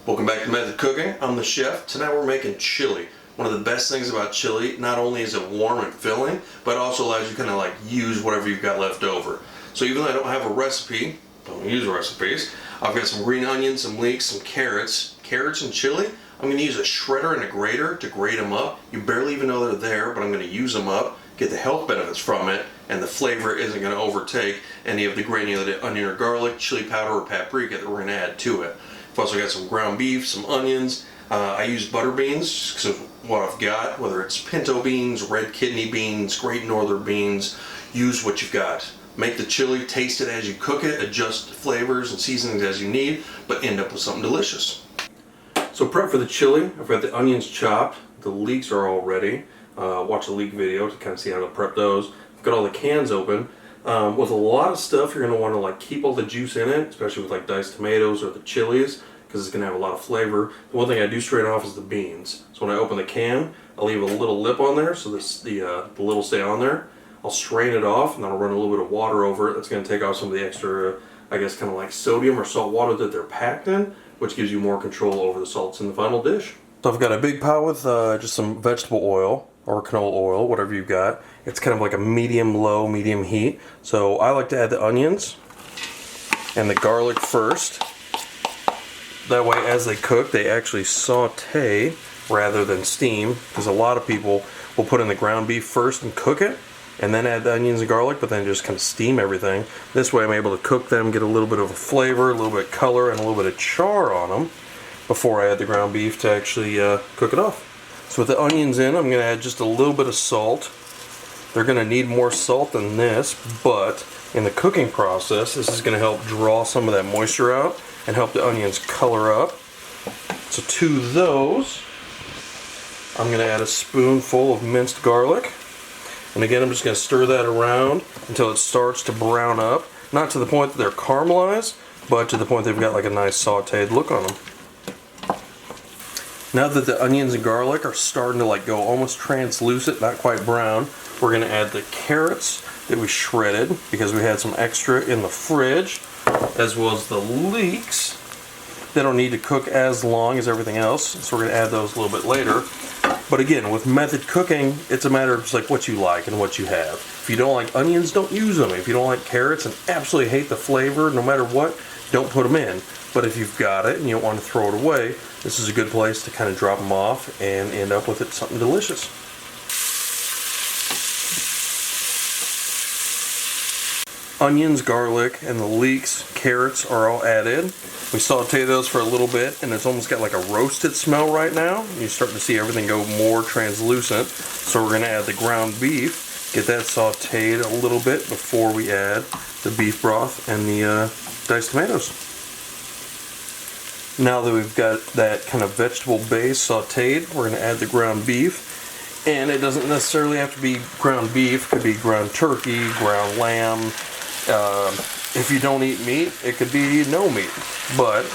Welcome back to Method Cooking. I'm the chef. Tonight we're making chili. One of the best things about chili, not only is it warm and filling, but also allows you to kind of like use whatever you've got left over. So even though I don't have a recipe, don't use recipes, I've got some green onions, some leeks, some carrots. Carrots and chili, I'm going to use a shredder and a grater to grate them up. You barely even know they're there, but I'm going to use them up, get the health benefits from it, and the flavor isn't going to overtake any of the granulated onion or garlic, chili powder, or paprika that we're going to add to it. I've also got some ground beef, some onions. I use butter beans because of what I've got, whether it's pinto beans, red kidney beans, great northern beans. Use what you've got. Make the chili, taste it as you cook it, adjust flavors and seasonings as you need, but end up with something delicious. So prep for the chili. I've got the onions chopped. The leeks are all ready. Watch the leek video to kind of see how to prep those. I've got all the cans open. With a lot of stuff, you're going to want to like keep all the juice in it, especially with like diced tomatoes or the chilies, because it's going to have a lot of flavor. The one thing I do straight off is the beans. So when I open the can, I'll leave a little lip on there so the lid will stay on there. I'll strain it off, and then I'll run a little bit of water over it. That's going to take off some of the extra, I guess, kind of like sodium or salt water that they're packed in, which gives you more control over the salts in the final dish. So I've got a big pot with just some vegetable oil or canola oil, whatever you've got. It's kind of like a medium-low, medium heat. So I like to add the onions and the garlic first. That way, as they cook, they actually saute rather than steam, because a lot of people will put in the ground beef first and cook it, and then add the onions and garlic, but then just kind of steam everything. This way I'm able to cook them, get a little bit of a flavor, a little bit of color, and a little bit of char on them before I add the ground beef to actually cook it off. So with the onions in, I'm going to add just a little bit of salt. They're going to need more salt than this, but in the cooking process, this is going to help draw some of that moisture out and help the onions color up. So to those, I'm going to add a spoonful of minced garlic. And again, I'm just going to stir that around until it starts to brown up. Not to the point that they're caramelized, but to the point they've got like a nice sauteed look on them. Now that the onions and garlic are starting to like go almost translucent, not quite brown, we're going to add the carrots that we shredded because we had some extra in the fridge, as well as the leeks. They don't need to cook as long as everything else, so we're going to add those a little bit later. But again, with method cooking, it's a matter of just like what you like and what you have. If you don't like onions, don't use them. If you don't like carrots and absolutely hate the flavor, no matter what, don't put them in. But if you've got it and you don't want to throw it away, this is a good place to kind of drop them off and end up with it something delicious. Onions, garlic, and the leeks, carrots are all added. We saute those for a little bit, and it's almost got like a roasted smell right now. You start to see everything go more translucent. So we're going to add the ground beef, get that sauteed a little bit before we add the beef broth and the diced tomatoes. Now that we've got that kind of vegetable base sauteed, we're going to add the ground beef. And it doesn't necessarily have to be ground beef. It could be ground turkey, ground lamb. If you don't eat meat, it could be no meat. But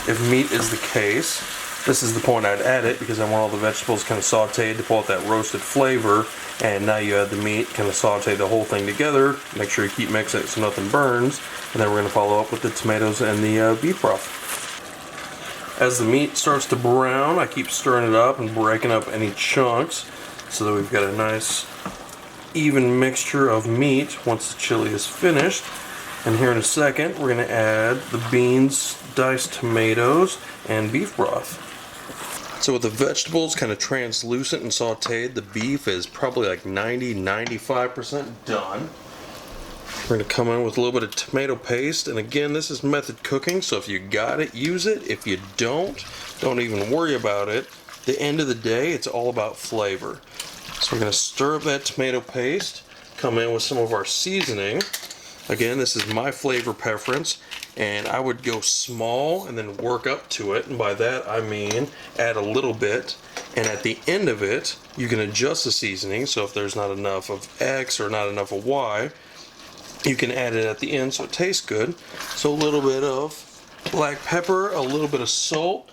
if meat is the case, this is the point I'd add it, because I want all the vegetables kind of sauteed to pull out that roasted flavor. And now you add the meat, kind of saute the whole thing together. Make sure you keep mixing it so nothing burns. And then we're going to follow up with the tomatoes and the beef broth. As the meat starts to brown, I keep stirring it up and breaking up any chunks so that we've got a nice even mixture of meat once the chili is finished. And here in a second, we're going to add the beans, diced tomatoes, and beef broth. So with the vegetables kind of translucent and sauteed, the beef is probably like 90-95% done. We're going to come in with a little bit of tomato paste, and again, this is method cooking, so if you got it, use it. If you don't even worry about it. At the end of the day, it's all about flavor. So we're going to stir up that tomato paste, come in with some of our seasoning. Again, this is my flavor preference, and I would go small and then work up to it, and by that I mean add a little bit, and at the end of it, you can adjust the seasoning, so if there's not enough of X or not enough of Y, you can add it at the end so it tastes good. So a little bit of black pepper, a little bit of salt.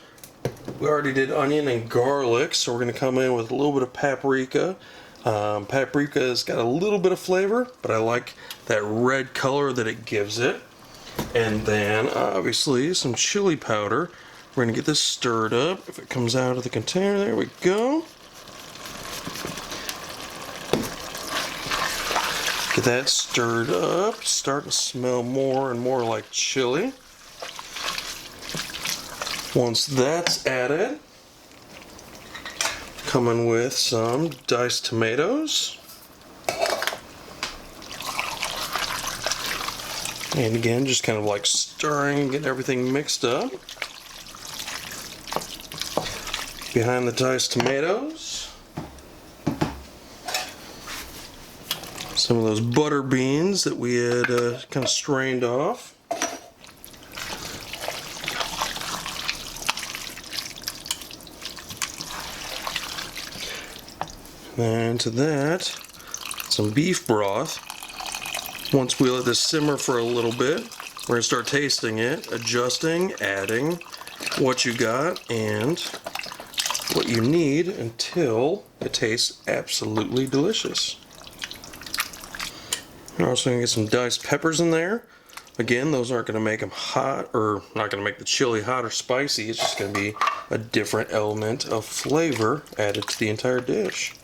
We already did onion and garlic, so we're going to come in with a little bit of paprika. Paprika has got a little bit of flavor, but I like that red color that it gives it. And then obviously some chili powder. We're going to get this stirred up. If it comes out of the container, there we go. Get that stirred up. Starting to smell more and more like chili. Once that's added, coming with some diced tomatoes. And again, just kind of like stirring, getting everything mixed up. Behind the diced tomatoes, some of those butter beans that we had kind of strained off. And to that, some beef broth. Once we let this simmer for a little bit, we're going to start tasting it, adjusting, adding what you got and what you need until it tastes absolutely delicious. We're also going to get some diced peppers in there. Again, those aren't going to make them hot, or not going to make the chili hot or spicy. It's just going to be a different element of flavor added to the entire dish.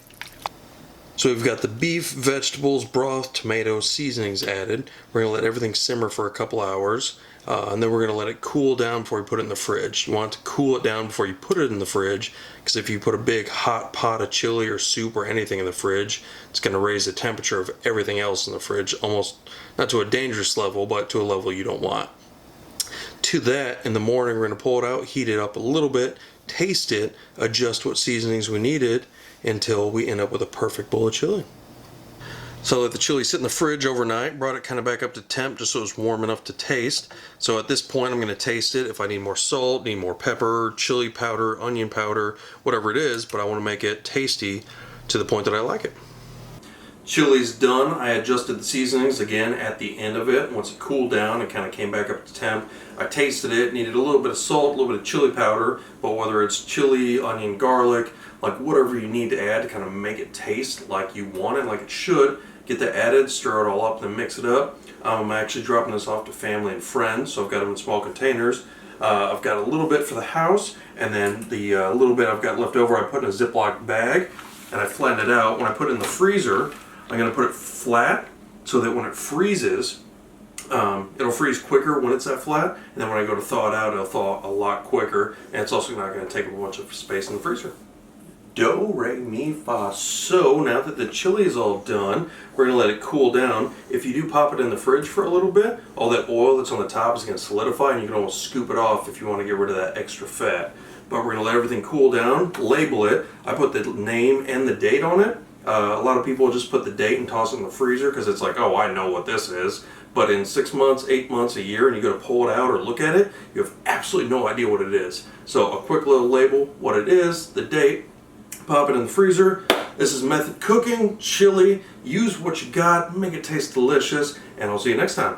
So we've got the beef, vegetables, broth, tomatoes, seasonings added. We're going to let everything simmer for a couple hours, and then we're going to let it cool down before we put it in the fridge. You want to cool it down before you put it in the fridge, because if you put a big hot pot of chili or soup or anything in the fridge, it's going to raise the temperature of everything else in the fridge, almost not to a dangerous level, but to a level you don't want. To that, in the morning, we're going to pull it out, heat it up a little bit, taste it, adjust what seasonings we needed, until we end up with a perfect bowl of chili. So I let the chili sit in the fridge overnight, brought it kind of back up to temp just so it's warm enough to taste. So at this point I'm going to taste it if I need more salt, need more pepper, chili powder, onion powder, whatever it is, but I want to make it tasty to the point that I like it. Chili's done. I adjusted the seasonings again at the end of it. Once it cooled down and kind of came back up to temp, I tasted it, needed a little bit of salt, a little bit of chili powder, but whether it's chili, onion, garlic, like whatever you need to add to kind of make it taste like you want it, like it should, get that added, stir it all up, then mix it up. I'm actually dropping this off to family and friends, so I've got them in small containers. I've got a little bit for the house, and then the little bit I've got left over I put in a Ziploc bag, and I flattened it out. When I put it in the freezer, I'm going to put it flat so that when it freezes, it'll freeze quicker when it's that flat, and then when I go to thaw it out, it'll thaw a lot quicker, and it's also not going to take a bunch of space in the freezer. Do, re, mi, fa, so. Now that the chili is all done, we're going to let it cool down. If you do pop it in the fridge for a little bit, all that oil that's on the top is going to solidify, and you can almost scoop it off if you want to get rid of that extra fat. But we're going to let everything cool down, label it. I put the name and the date on it. A lot of people just put the date and toss it in the freezer because it's like, oh, I know what this is. But in 6 months, 8 months, a year, and you go to pull it out or look at it, you have absolutely no idea what it is. So a quick little label, what it is, the date, pop it in the freezer. This is method cooking, chili. Use what you got, make it taste delicious, and I'll see you next time.